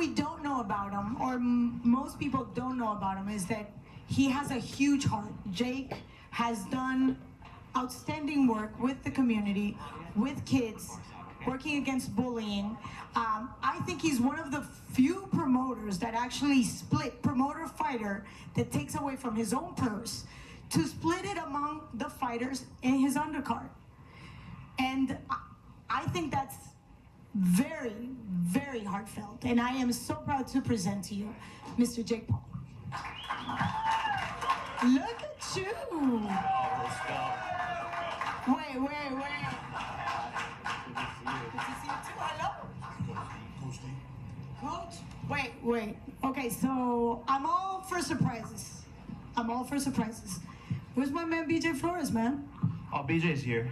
we don't know about him, or most people don't know about him, is that he has a huge heart. Jake has done outstanding work with the community, with kids, working against bullying. I think he's one of the few promoters that actually split promoter-fighter, that takes away from his own purse to split it among the fighters in his undercard. And I think that's very, very heartfelt. And I am so proud to present to you Mr. Jake Paul. Look at you. Wait. Good to see you too. Hello. Coach D. Coach? Wait. Okay, so I'm all for surprises. Where's my man BJ Flores, man? Oh, BJ's here.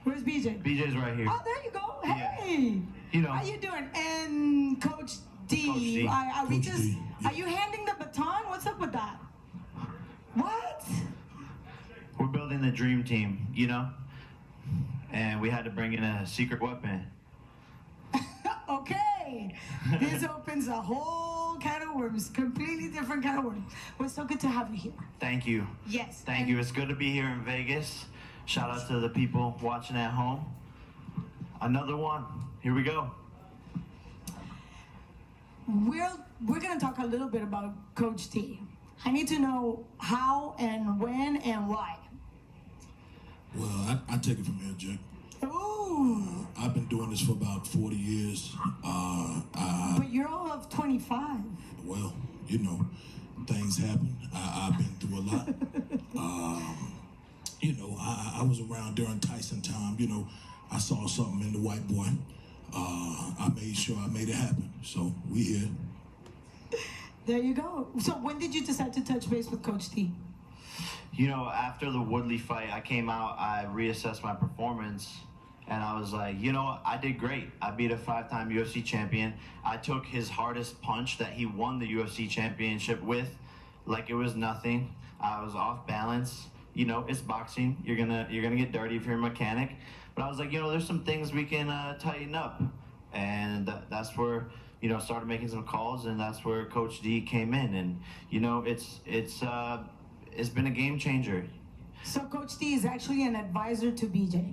Where's BJ? BJ's right here. Oh, there you go. Yeah. Hey. You know. How you doing? And Coach D. Coach D. Are you handing the baton? What's up with that? What? We're building the dream team, you know? And we had to bring in a secret weapon. Okay. This opens a whole can of worms. Completely different can of worms. Well, it's so good to have you here. Thank you. Yes. Thank you. It's good to be here in Vegas. Shout out to the people watching at home. Another one. Here we go. We're going to talk a little bit about Coach T. I need to know how and when and why. Well, I take it from here, Jake. Ooh. I've been doing this for about 40 years. But you're all of 25. Well, you know, things happen. I've been through a lot. You know, I was around during Tyson time. You know, I saw something in the white boy. I made sure I made it happen. So we here. There you go. So when did you decide to touch base with Coach T? You know, after the Woodley fight, I came out, I reassessed my performance, and I was like, you know what, I did great. I beat a 5-time UFC champion. I took his hardest punch that he won the UFC championship with like it was nothing. I was off balance. You know, it's boxing. You're gonna get dirty if you're a mechanic. But I was like, you know, there's some things we can tighten up. And that's where, you know, started making some calls, and that's where Coach D came in. And, you know, it's been a game changer. So Coach D is actually an advisor to BJ.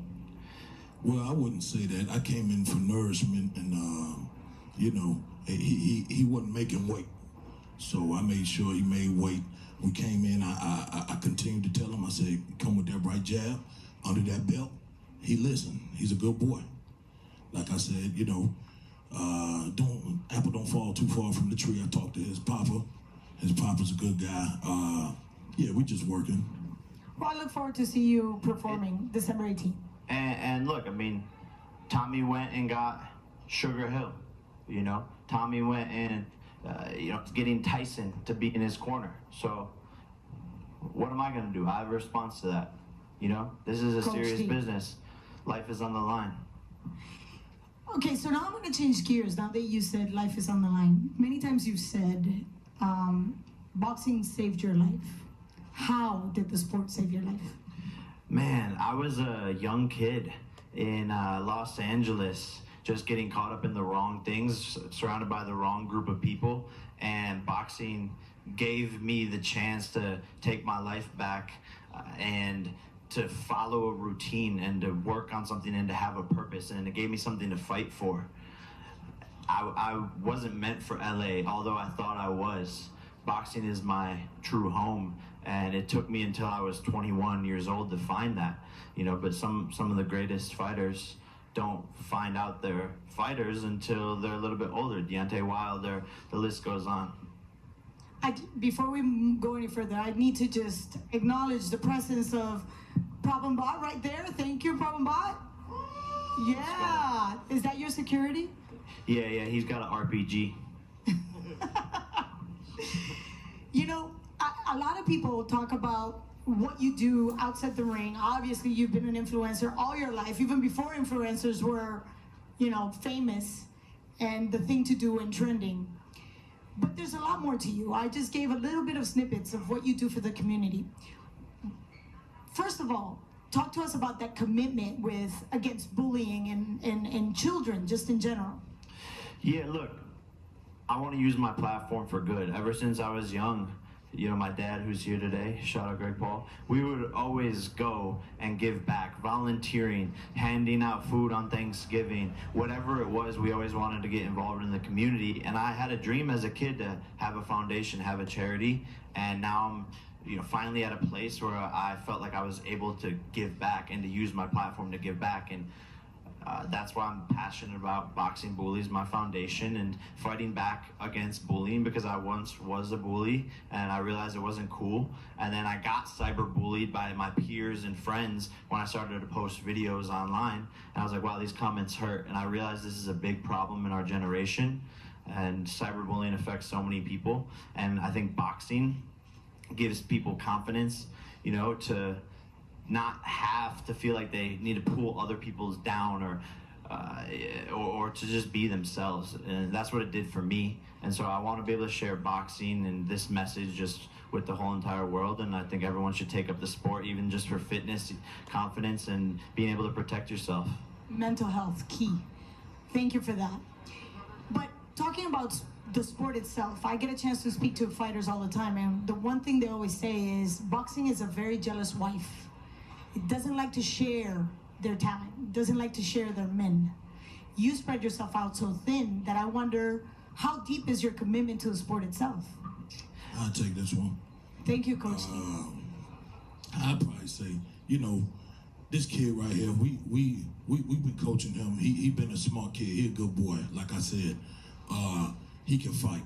Well, I wouldn't say that. I came in for nourishment, and you know, he wasn't making weight, so I made sure he made weight. We came in. I continued to tell him. I said, "Come with that right jab, under that belt." He listened. He's a good boy. Like I said, you know, apple don't fall too far from the tree. I talked to his papa. His papa's a good guy. Yeah, we just working. Well, I look forward to see you performing December 18th. And look, I mean, Tommy went and got Sugar Hill, you know? Tommy went and, you know, getting Tyson to be in his corner. So what am I going to do? I have a response to that, you know? This is a Coach serious D. business. Life is on the line. Okay, so now I'm going to change gears now that you said life is on the line. Many times you've said boxing saved your life. How did the sport save your life? Man, I was a young kid in Los Angeles, just getting caught up in the wrong things, surrounded by the wrong group of people, and boxing gave me the chance to take my life back and to follow a routine and to work on something and to have a purpose, and it gave me something to fight for. I wasn't meant for LA, although I thought I was. Boxing is my true home, and it took me until I was 21 years old to find that, you know. But some of the greatest fighters don't find out they're fighters until they're a little bit older. Deontay Wilder, the list goes on. Before we go any further, I need to just acknowledge the presence of Problem Bot right there. Thank you, Problem Bot. Yeah, is that your security? Yeah, he's got an RPG. You know, a lot of people talk about what you do outside the ring. Obviously, you've been an influencer all your life, even before influencers were, you know, famous and the thing to do and trending. But there's a lot more to you. I just gave a little bit of snippets of what you do for the community. First of all, talk to us about that commitment against bullying and children, just in general. Yeah, look, I want to use my platform for good. Ever since I was young, you know, my dad, who's here today, shout out Greg Paul, we would always go and give back, volunteering, handing out food on Thanksgiving, whatever it was, we always wanted to get involved in the community. And I had a dream as a kid to have a foundation, have a charity, and now I'm, you know, finally at a place where I felt like I was able to give back and to use my platform to give back. And that's why I'm passionate about Boxing Bullies, my foundation, and fighting back against bullying, because I once was a bully and I realized it wasn't cool. And then I got cyberbullied by my peers and friends when I started to post videos online. And I was like, wow, these comments hurt. And I realized this is a big problem in our generation. And cyberbullying affects so many people. And I think boxing gives people confidence, you know, to not have to feel like they need to pull other people's down or to just be themselves. And that's what it did for me. And so I want to be able to share boxing and this message just with the whole entire world. And I think everyone should take up the sport, even just for fitness, confidence, and being able to protect yourself. Mental health, key. Thank you for that. But talking about the sport itself, I get a chance to speak to fighters all the time, and the one thing they always say is boxing is a very jealous wife. It doesn't like to share their talent. It doesn't like to share their men. You spread yourself out so thin that I wonder, how deep is your commitment to the sport itself? I'll take this one. Thank you, Coach. I'd probably say, you know, this kid right here, we've been coaching him. He been a smart kid. He a good boy. Like I said, he can fight.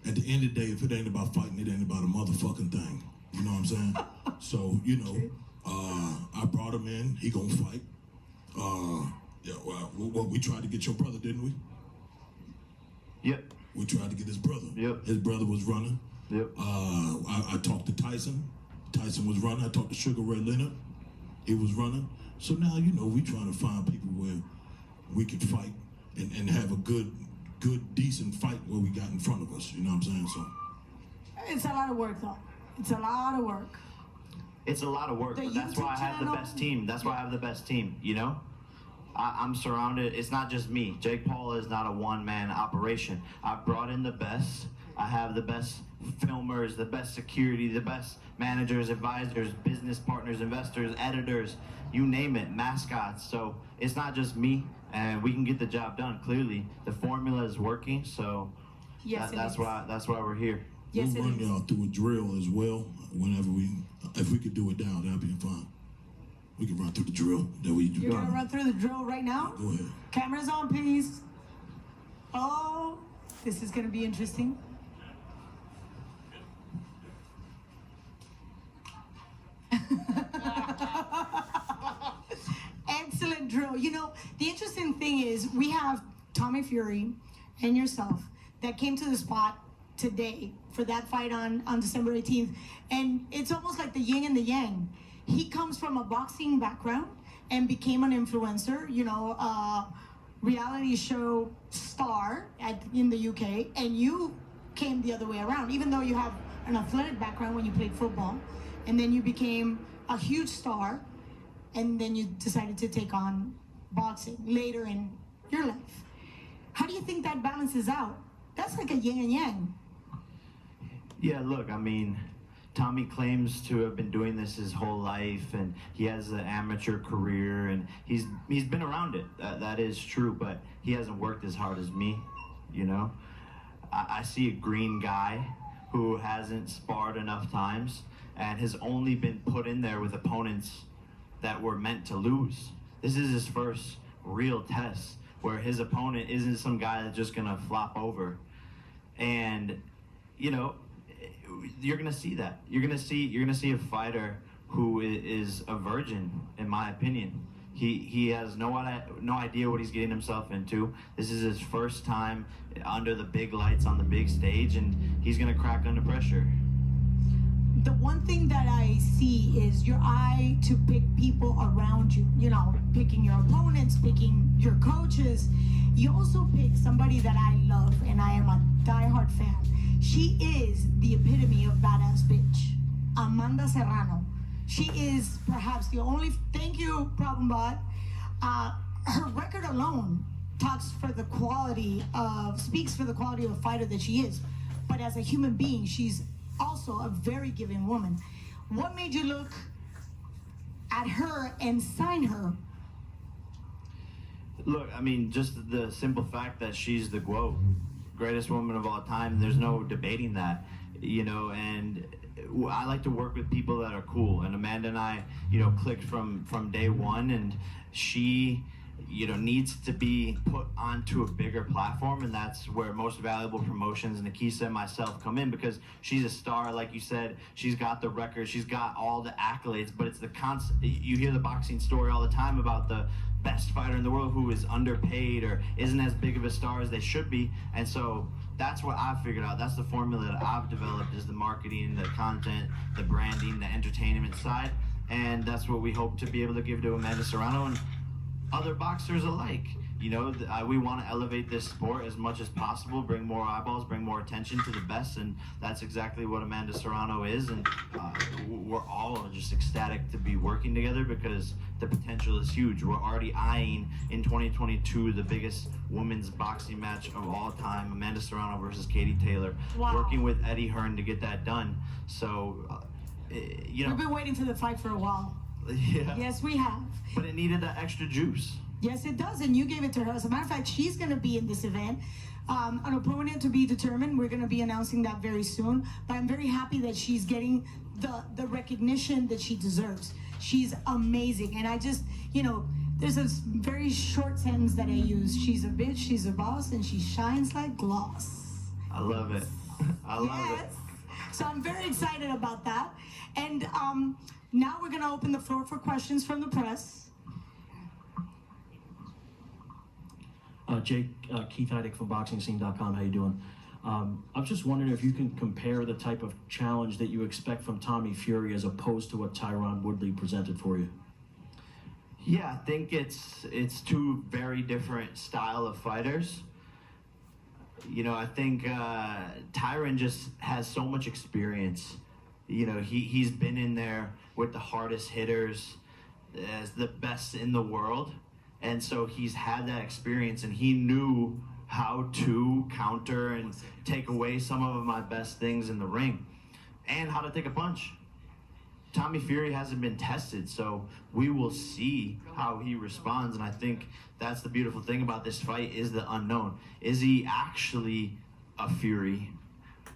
At the end of the day, if it ain't about fighting, it ain't about a motherfucking thing. You know what I'm saying? So, you know, I brought him in. He gonna fight. Yeah, well, we tried to get your brother, didn't we? Yep. We tried to get his brother. Yep. His brother was running. Yep. I talked to Tyson. Tyson was running. I talked to Sugar Ray Leonard. He was running. So now, you know, we trying to find people where we could fight and have a good, decent fight where we got in front of us. You know what I'm saying? So It's a lot of work, though. It's a lot of work. It's a lot of work, The but that's why I YouTube have the channel- best team. That's why I have the best team, you know? I'm surrounded. It's not just me. Jake Paul is not a one-man operation. I've brought in the best. I have the best filmers, the best security, the best managers, advisors, business partners, investors, editors, you name it, mascots. So it's not just me, and we can get the job done. Clearly, the formula is working. So Yes, that's why we're here. Yes, we'll it run is. y'all through a drill as well. If we could do it now, that'd be fine. We can run through the drill that we do. You're gonna run through the drill right now? Go ahead. Cameras on, please. Oh, this is gonna be interesting. Excellent drill. You know, the interesting thing is we have Tommy Fury and yourself that came to the spot today for that fight on December 18th. And it's almost like the yin and the yang. He comes from a boxing background and became an influencer, you know, reality show star in the UK. And you came the other way around, even though you have an athletic background when you played football. And then you became a huge star. And then you decided to take on boxing later in your life. How do you think that balances out? That's like a yin and yang. Yeah, look, I mean, Tommy claims to have been doing this his whole life, and he has an amateur career, and he's been around it. That is true, but he hasn't worked as hard as me, you know? I see a green guy who hasn't sparred enough times and has only been put in there with opponents that were meant to lose. This is his first real test where his opponent isn't some guy that's just gonna flop over. And, you know, you're gonna see that. You're gonna see a fighter who is a virgin, in my opinion. He has no idea what he's getting himself into. This is his first time under the big lights on the big stage, and he's gonna crack under pressure. The one thing that I see is your eye to pick people around you, you know, picking your opponents, picking your coaches. You also pick somebody that I love, and I am a diehard fan. She is the epitome of badass bitch, Amanda Serrano. She is perhaps the only, thank you, Problem Bot. Her record alone speaks for the quality of fighter that she is. But as a human being, she's also a very giving woman. What made you look at her and sign her? Look, I mean, just the simple fact that she's the GOAT, greatest woman of all time. There's no debating that, you know. And I like to work with people that are cool. And Amanda and I, you know, clicked from day one. And she, you know, needs to be put onto a bigger platform, and that's where Most Valuable Promotions, Nikisa and myself come in, because she's a star, like you said. She's got the record, she's got all the accolades, but it's the constant. You hear the boxing story all the time about the best fighter in the world who is underpaid or isn't as big of a star as they should be. And so that's what I've figured out. That's the formula that I've developed, is the marketing, the content, the branding, the entertainment side. And that's what we hope to be able to give to Amanda Serrano and other boxers alike. You know, we want to elevate this sport as much as possible, bring more eyeballs, bring more attention to the best, and that's exactly what Amanda Serrano is. And we're all just ecstatic to be working together, because the potential is huge. We're already eyeing in 2022 the biggest women's boxing match of all time, Amanda Serrano versus Katie Taylor. Wow. Working with Eddie Hearn to get that done. So, you know, We've been waiting for the fight for a while. yeah. Yes, we have. But it needed that extra juice. Yes, it does, and you gave it to her. As a matter of fact, she's going to be in this event. An opponent to be determined. We're going to be announcing that very soon. But I'm very happy that she's getting the recognition that she deserves. She's amazing. And I just, you know, there's a very short sentence that I use. She's a bitch, she's a boss, and she shines like gloss. I love it. I love it. So I'm very excited about that. And now we're going to open the floor for questions from the press. Jake, Keith Heidick from BoxingScene.com. How you doing? I was just wondering if you can compare the type of challenge that you expect from Tommy Fury as opposed to what Tyron Woodley presented for you. Yeah, I think it's two very different style of fighters. You know, I think Tyron just has so much experience. You know, he's been in there with the hardest hitters, as the best in the world. And so he's had that experience, and he knew how to counter and take away some of my best things in the ring, and how to take a punch. Tommy Fury hasn't been tested, so we will see how he responds. And I think that's the beautiful thing about this fight, is the unknown. Is he actually a Fury,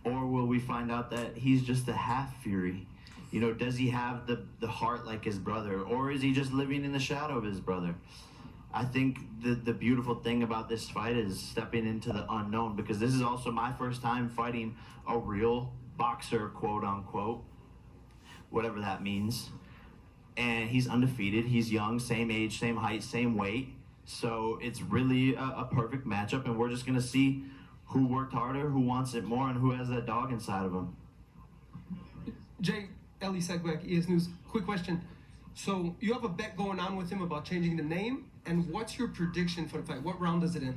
or will we find out that he's just a half Fury? You know, does he have the heart like his brother, or is he just living in the shadow of his brother? I think the beautiful thing about this fight is stepping into the unknown, because this is also my first time fighting a real boxer, quote unquote, whatever that means. And he's undefeated, he's young, same age, same height, same weight. So it's really a perfect matchup, and we're just gonna see who worked harder, who wants it more, and who has that dog inside of him. Jay, Ellie Segwek, ES News. Quick question. So you have a bet going on with him about changing the name, and what's your prediction for the fight? What round is it in?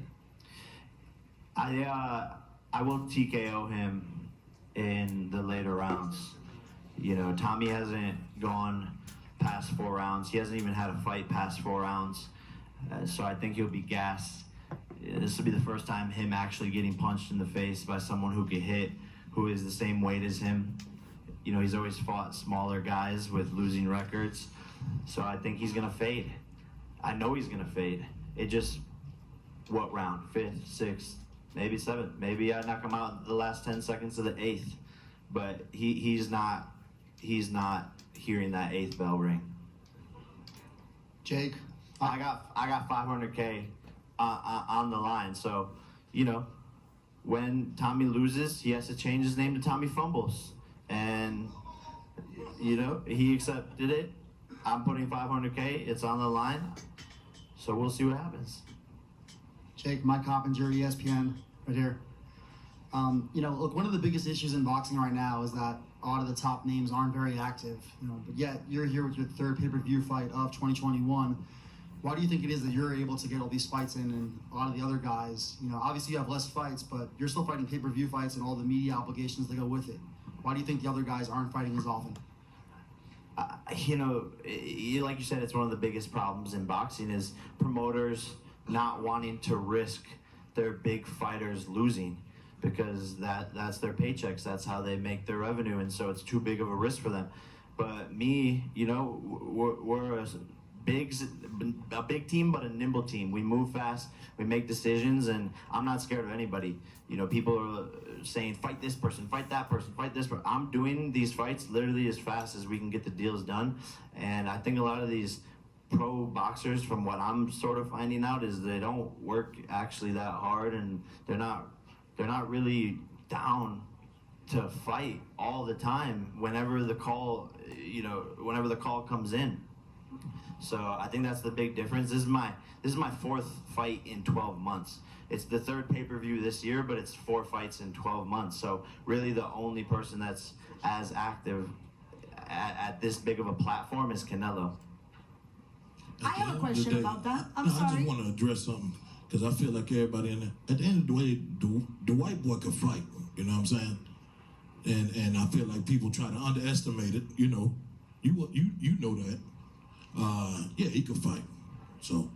I will TKO him in the later rounds. You know, Tommy hasn't gone past 4 rounds. He hasn't even had a fight past 4 rounds. So I think he'll be gassed. This will be the first time him actually getting punched in the face by someone who could hit, who is the same weight as him. You know, he's always fought smaller guys with losing records. So I think he's gonna fade. I know he's gonna fade. It just, what round? 5th, 6th, maybe 7th. Maybe I knock him out in the last 10 seconds of the 8th. But he's not hearing that 8th bell ring. Jake, I got 500K on the line. So, you know, when Tommy loses, he has to change his name to Tommy Fumbles. And, you know, he accepted it. I'm putting 500K. It's on the line. So we'll see what happens. Jake, Mike Coppinger, ESPN, right here. You know, look, one of the biggest issues in boxing right now is that a lot of the top names aren't very active. You know, but yet you're here with your 3rd pay-per-view fight of 2021. Why do you think it is that you're able to get all these fights in, and a lot of the other guys, you know, obviously you have less fights, but you're still fighting pay-per-view fights and all the media obligations that go with it. Why do you think the other guys aren't fighting as often? You know, like you said, it's one of the biggest problems in boxing is promoters, not wanting to risk their big fighters losing, because that's their paychecks, that's how they make their revenue, and so it's too big of a risk for them. But me, you know, we're a big team, but a nimble team. We move fast, we make decisions, and I'm not scared of anybody. You know, people are saying, fight this person, fight that person, fight this person. I'm doing these fights literally as fast as we can get the deals done. And I think a lot of these pro boxers, from what I'm sort of finding out, is they don't work actually that hard, and they're not really down to fight all the time whenever the call, you know, whenever the call comes in. So I think that's the big difference. This is my fourth fight in 12 months. It's the third pay-per-view this year, but it's 4 fights in 12 months. So really the only person that's as active at this big of a platform is Canelo. I have a question about that. I'm I sorry. just want to address something, because I feel like everybody in there, at the end of the day, the white boy can fight. You know what I'm saying? And I feel like people try to underestimate it. You know, you know that. Yeah, he could fight. So.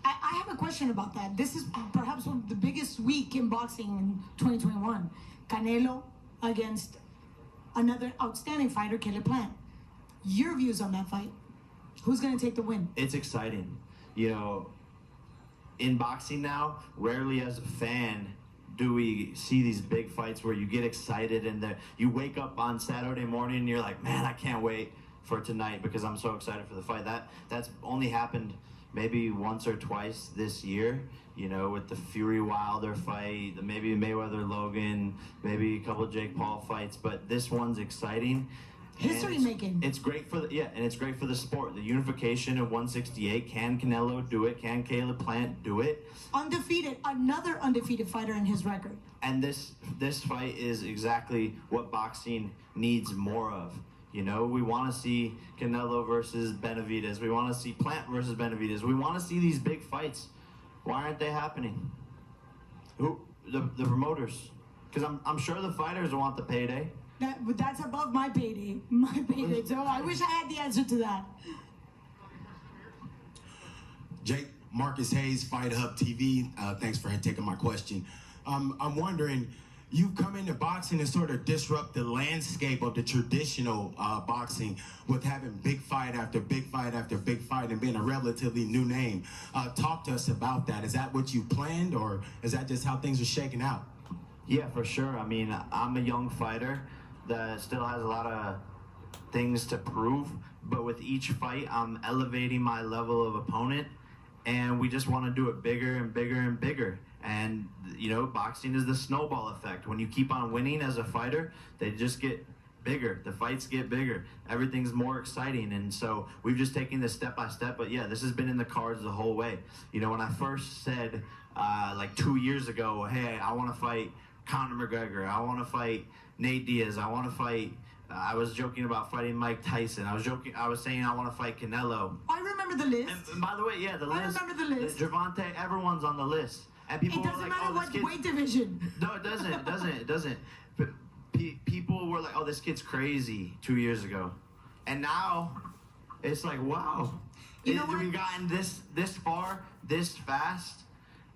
I have a question about that. This is perhaps one of the biggest week in boxing in 2021. Canelo against another outstanding fighter, Caleb Plant. Your views on that fight? Who's going to take the win? It's exciting. You know, in boxing now, rarely as a fan do we see these big fights where you get excited and you wake up on Saturday morning and you're like, man, I can't wait for tonight because I'm so excited for the fight. That's only happened maybe once or twice this year, you know, with the Fury Wilder fight, maybe Mayweather Logan, maybe a couple of Jake Paul fights, but this one's exciting. History making. It's great for and it's great for the sport. The unification of 168. Can Canelo do it? Can Caleb Plant do it? Undefeated, another undefeated fighter in his record. And this fight is exactly what boxing needs more of. You know, we want to see Canelo versus Benavidez. We want to see Plant versus Benavidez. We want to see these big fights. Why aren't they happening? Who? The promoters? Because I'm sure the fighters want the payday. That's above my payday. My payday. So I wish I had the answer to that. Jake, Marcus Hayes, Fight Hub TV. Thanks for taking my question. I'm wondering, you come into boxing and sort of disrupt the landscape of the traditional boxing with having big fight after big fight after big fight and being a relatively new name. Talk to us about that. Is that what you planned, or is that just how things are shaking out? Yeah, for sure. I mean, I'm a young fighter that still has a lot of things to prove, but with each fight, I'm elevating my level of opponent, and we just want to do it bigger and bigger and bigger. And, you know, boxing is the snowball effect. When you keep on winning as a fighter, they just get bigger. The fights get bigger. Everything's more exciting. And so we've just taken this step by step. But yeah, this has been in the cards the whole way. You know, when I first said, like 2 years ago, hey, I want to fight Conor McGregor, I want to fight Nate Diaz, I want to fight, I was joking about fighting Mike Tyson. I was saying I want to fight Canelo. I remember the list. And by the way, yeah, the list. I remember the list. Gervonta, everyone's on the list. And people It doesn't were like, matter oh, what this weight division. No, it doesn't. It doesn't. But people were like, oh, this kid's crazy 2 years ago. And now it's like, wow. You know what? We've gotten this far, this fast,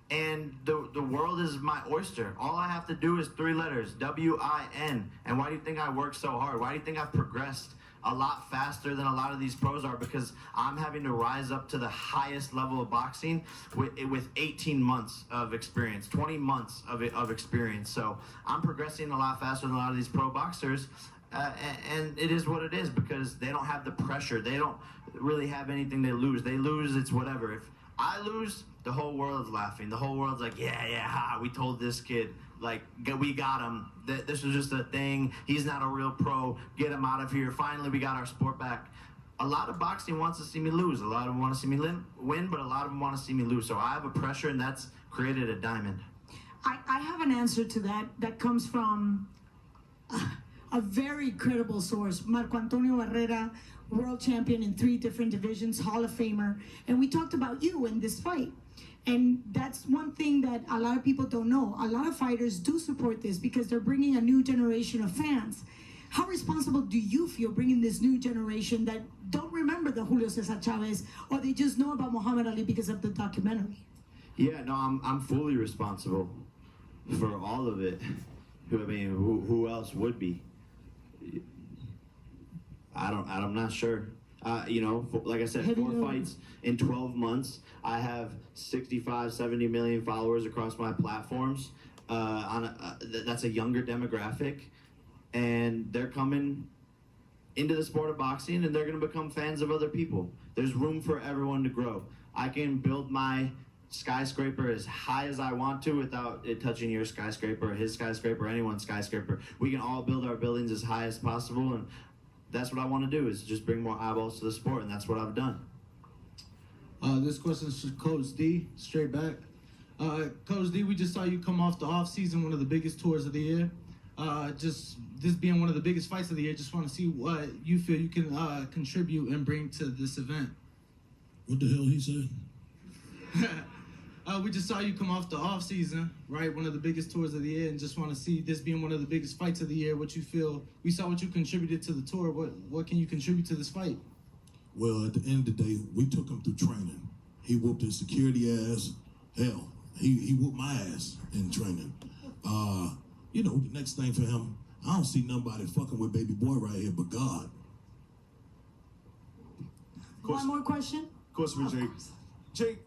and the world is my oyster. All I have to do is 3 letters, W-I-N. And why do you think I work so hard? Why do you think I've progressed a lot faster than a lot of these pros are? Because I'm having to rise up to the highest level of boxing with 18 months of experience, 20 months of experience. So I'm progressing a lot faster than a lot of these pro boxers. And it is what it is, because they don't have the pressure. They don't really have anything to lose. They lose, it's whatever. If I lose, the whole world's laughing. The whole world's like, yeah, we told this kid, like, we got him. This was just a thing. He's not a real pro. Get him out of here. Finally, we got our sport back. A lot of boxing wants to see me lose. A lot of them want to see me win, but a lot of them want to see me lose. So I have a pressure, and that's created a diamond. I have an answer to that comes from a very credible source. Marco Antonio Barrera, world champion in 3 different divisions, Hall of Famer. And we talked about you in this fight. And that's one thing that a lot of people don't know. A lot of fighters do support this because they're bringing a new generation of fans. How responsible do you feel bringing this new generation that don't remember the Julio Cesar Chavez, or they just know about Muhammad Ali because of the documentary? Yeah, no, I'm fully responsible for all of it. Who else would be? I'm not sure. Like I said, 4 fights in 12 months. I have 65, 70 million followers across my platforms. That's a younger demographic, and they're coming into the sport of boxing, and they're going to become fans of other people. There's room for everyone to grow. I can build my skyscraper as high as I want to without it touching your skyscraper, or his skyscraper, or anyone's skyscraper. We can all build our buildings as high as possible, and that's what I want to do, is just bring more eyeballs to the sport, and that's what I've done. This question is to Coach D, straight back. Coach D, we just saw you come off the off season, one of the biggest tours of the year. Just this being one of the biggest fights of the year, just want to see what you feel you can contribute and bring to this event. What the hell he said? We just saw you come off the off season, right? One of the biggest tours of the year, and just want to see this being one of the biggest fights of the year. What you feel? We saw what you contributed to the tour. What can you contribute to this fight? Well, at the end of the day, we took him through training. He whooped his security ass. Hell, he whooped my ass in training. The next thing for him, I don't see nobody fucking with baby boy right here but God. One more question? Question for Jake. Jake,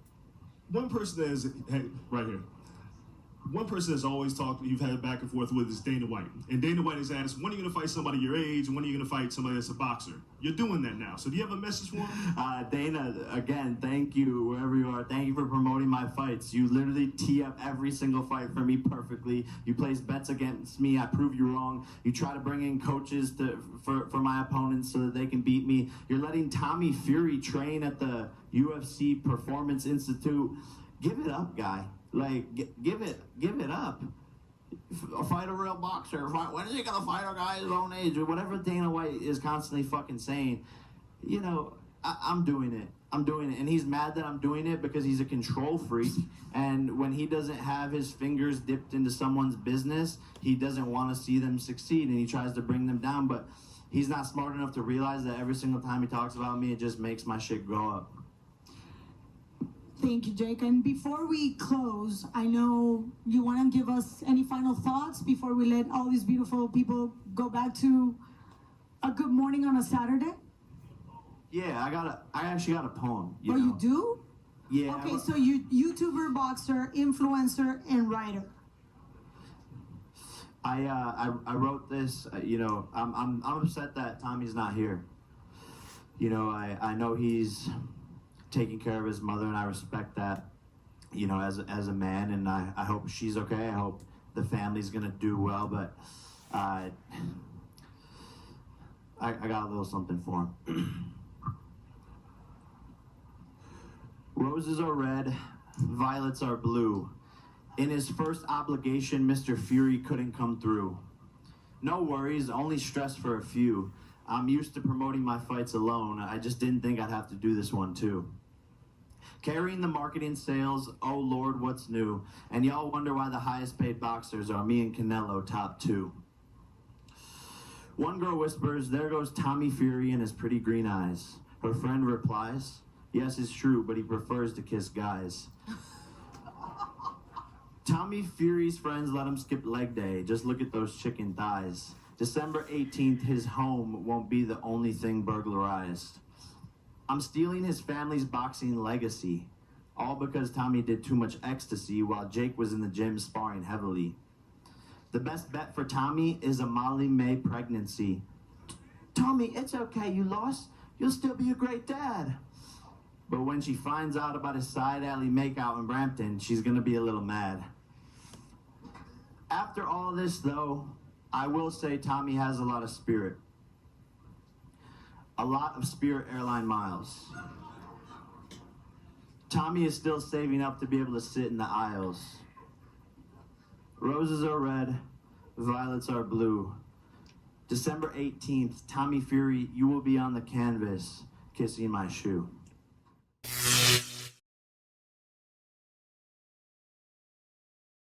one person that is, hey, right here. One person that's always talked, you've had back and forth with is Dana White. And Dana White has asked, when are you going to fight somebody your age, and when are you going to fight somebody that's a boxer? You're doing that now. So do you have a message for him? Dana, again, thank you, wherever you are. Thank you for promoting my fights. You literally tee up every single fight for me perfectly. You place bets against me. I prove you wrong. You try to bring in coaches for my opponents so that they can beat me. You're letting Tommy Fury train at the UFC Performance Institute. Give it up, guy. Like, give it up. Fight a real boxer. When is he gonna fight a guy his own age, or whatever Dana White is constantly fucking saying? I'm doing it. And he's mad that I'm doing it because he's a control freak. And when he doesn't have his fingers dipped into someone's business, he doesn't want to see them succeed, and he tries to bring them down. But he's not smart enough to realize that every single time he talks about me, it just makes my shit go up. Thank you, Jake. And before we close, I know you want to give us any final thoughts before we let all these beautiful people go back to a good morning on a Saturday? Yeah, I actually got a poem. You do? Yeah. Okay, so you YouTuber, boxer, influencer, and writer. I wrote this. I'm upset that Tommy's not here. I know he's taking care of his mother, and I respect that, as a man, and I hope she's okay. I hope the family's gonna do well, but I got a little something for him. Roses are red, violets are blue. In his first obligation, Mr. Fury couldn't come through. No worries, only stress for a few. I'm used to promoting my fights alone. I just didn't think I'd have to do this one too. Carrying the marketing sales, oh Lord, what's new? And y'all wonder why the highest paid boxers are me and Canelo, top 2. One girl whispers, there goes Tommy Fury and his pretty green eyes. Her friend replies, yes, it's true, but he prefers to kiss guys. Tommy Fury's friends let him skip leg day. Just look at those chicken thighs. December 18th, his home won't be the only thing burglarized. I'm stealing his family's boxing legacy, all because Tommy did too much ecstasy while Jake was in the gym sparring heavily. The best bet for Tommy is a Molly May pregnancy. Tommy, it's okay, you lost. You'll still be a great dad. But when she finds out about his side alley makeout in Brampton, she's gonna be a little mad. After all this, though, I will say Tommy has a lot of spirit. A lot of Spirit Airline miles. Tommy is still saving up to be able to sit in the aisles. Roses are red, violets are blue. December 18th, Tommy Fury, you will be on the canvas, kissing my shoe.